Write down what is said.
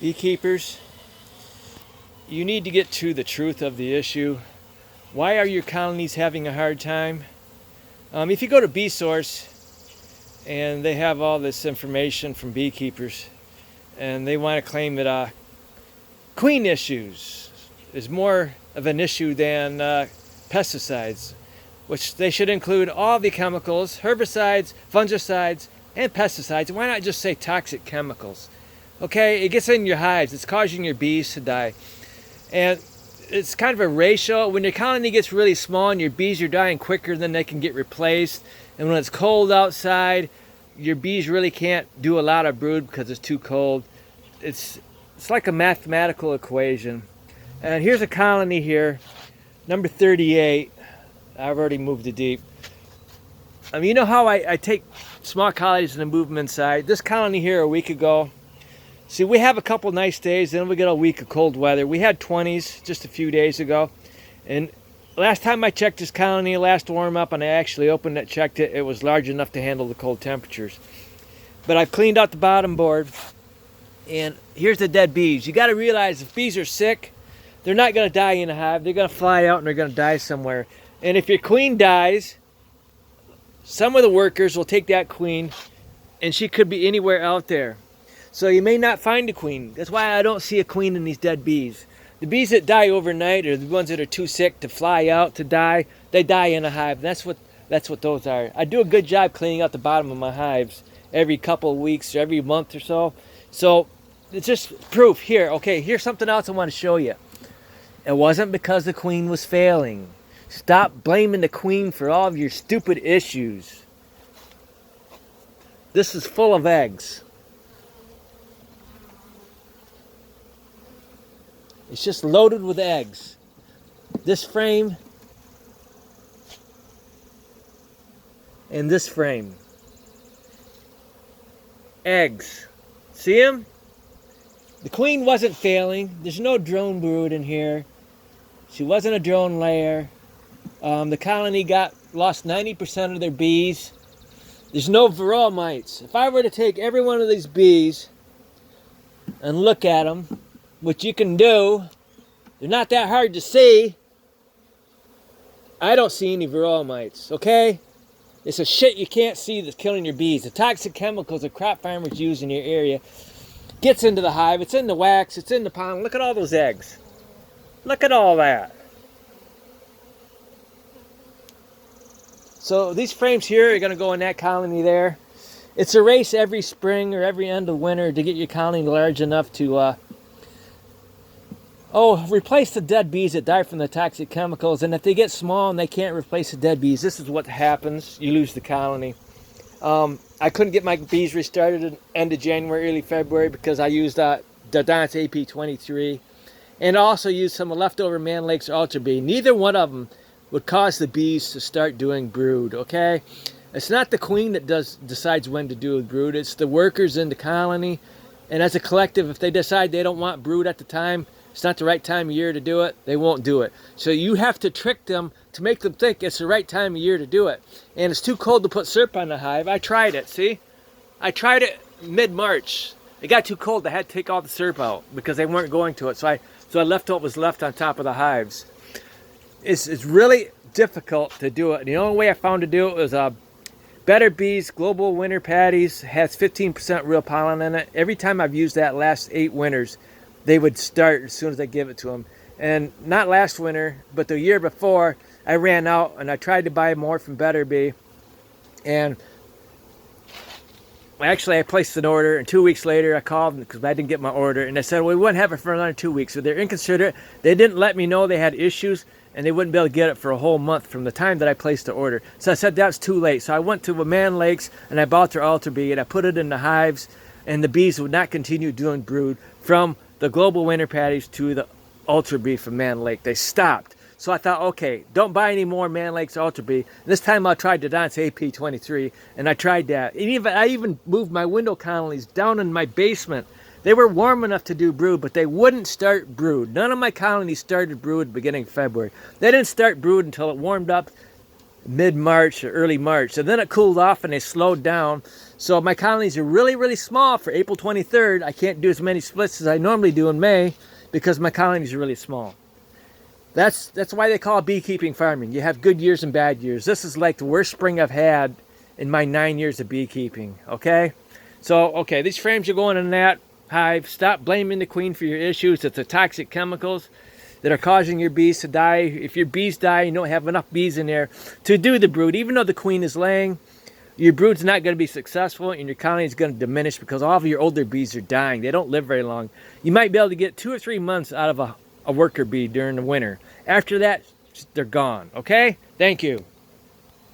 Beekeepers, you need to get to the truth of the issue. Why are your colonies having a hard time? If you go to Bee Source and they have all this information from beekeepers and they want to claim that queen issues is more of an issue than pesticides, which they should include all the chemicals, herbicides, fungicides, and pesticides. Why not just say toxic chemicals? Okay, it gets in your hives. It's causing your bees to die. And it's kind of a ratio. When your colony gets really small and your bees are dying quicker than they can get replaced, and when it's cold outside, your bees really can't do a lot of brood because it's too cold. It's like a mathematical equation. And here's a colony here, number 38. I've already moved it deep. You know how I take small colonies and I move them inside? This colony here a week ago, see, we have a couple nice days, then we get a week of cold weather. We had 20s just a few days ago. And last time I checked this colony, last warm up, and I actually opened it, checked it, it was large enough to handle the cold temperatures. But I've cleaned out the bottom board, and here's the dead bees. You got to realize if bees are sick, they're not going to die in a hive. They're going to fly out and they're going to die somewhere. And if your queen dies, some of the workers will take that queen, and she could be anywhere out there. So you may not find a queen. That's why I don't see a queen in these dead bees. The bees that die overnight are the ones that are too sick to fly out to die. They die in a hive. That's what those are. I do a good job cleaning out the bottom of my hives every couple of weeks or every month or so. So it's just proof here. Okay, here's something else I want to show you. It wasn't because the queen was failing. Stop blaming the queen for all of your stupid issues. This is full of eggs. It's just loaded with eggs. This frame and this frame. Eggs. See them? The queen wasn't failing. There's no drone brood in here. She wasn't a drone layer. The colony lost 90% of their bees. There's no varroa mites. If I were to take every one of these bees and look at them, which you can do, they're not that hard to see. I don't see any varroa mites, okay? It's a shit you can't see that's killing your bees. The toxic chemicals that crop farmers use in your area gets into the hive. It's in the wax. It's in the pollen. Look at all those eggs. Look at all that. So these frames here are going to go in that colony there. It's a race every spring or every end of winter to get your colony large enough to replace the dead bees that die from the toxic chemicals. And if they get small and they can't replace the dead bees, this is what happens. You lose the colony. I couldn't get my bees restarted at the end of January, early February because I used the Don's AP23 and also used some leftover Man Lakes Ultra Bee. Neither one of them would cause the bees to start doing brood, okay? It's not the queen that decides when to do brood. It's the workers in the colony. And as a collective, if they decide they don't want brood at the time, it's not the right time of year to do it, they won't do it. So you have to trick them to make them think it's the right time of year to do it. And it's too cold to put syrup on the hive. I tried it, see? I tried it mid-March. It got too cold. I had to take all the syrup out because they weren't going to it. So I left what was left on top of the hives. It's really difficult to do it. And the only way I found to do it was Better Bees Global Winter Patties has 15% real pollen in it. Every time I've used that last 8 winters, they would start as soon as I give it to them. And not last winter, but the year before, I ran out and I tried to buy more from Better Bee. And actually, I placed an order, and 2 weeks later, I called them because I didn't get my order. And they said, well, we wouldn't have it for another 2 weeks. So they're inconsiderate. They didn't let me know they had issues, and they wouldn't be able to get it for a whole month from the time that I placed the order. So I said, that's too late. So I went to Man Lakes, and I bought their Ultra Bee, and I put it in the hives, and the bees would not continue doing brood from the Global Winter Patties to the Ultra Bee from Man Lake. They stopped. So I thought, okay, don't buy any more Man Lakes Ultra Bee. This time I tried the Don's AP23, and I tried that. And I even moved my window colonies down in my basement. They were warm enough to do brood, but they wouldn't start brood. None of my colonies started brood beginning of February. They didn't start brood until it warmed up mid-March or early March. And then it cooled off and they slowed down. So my colonies are really, really small for April 23rd. I can't do as many splits as I normally do in May because my colonies are really small. That's why they call it beekeeping farming. You have good years and bad years. This is like the worst spring I've had in my 9 years of beekeeping, okay? So, okay, these frames are going in that hive. Stop blaming the queen for your issues. It's the toxic chemicals that are causing your bees to die. If your bees die, you don't have enough bees in there to do the brood. Even though the queen is laying, your brood's not going to be successful and your colony is going to diminish because all of your older bees are dying. They don't live very long. You might be able to get 2 or 3 months out of a worker bee during the winter. After that, they're gone, okay? Thank you.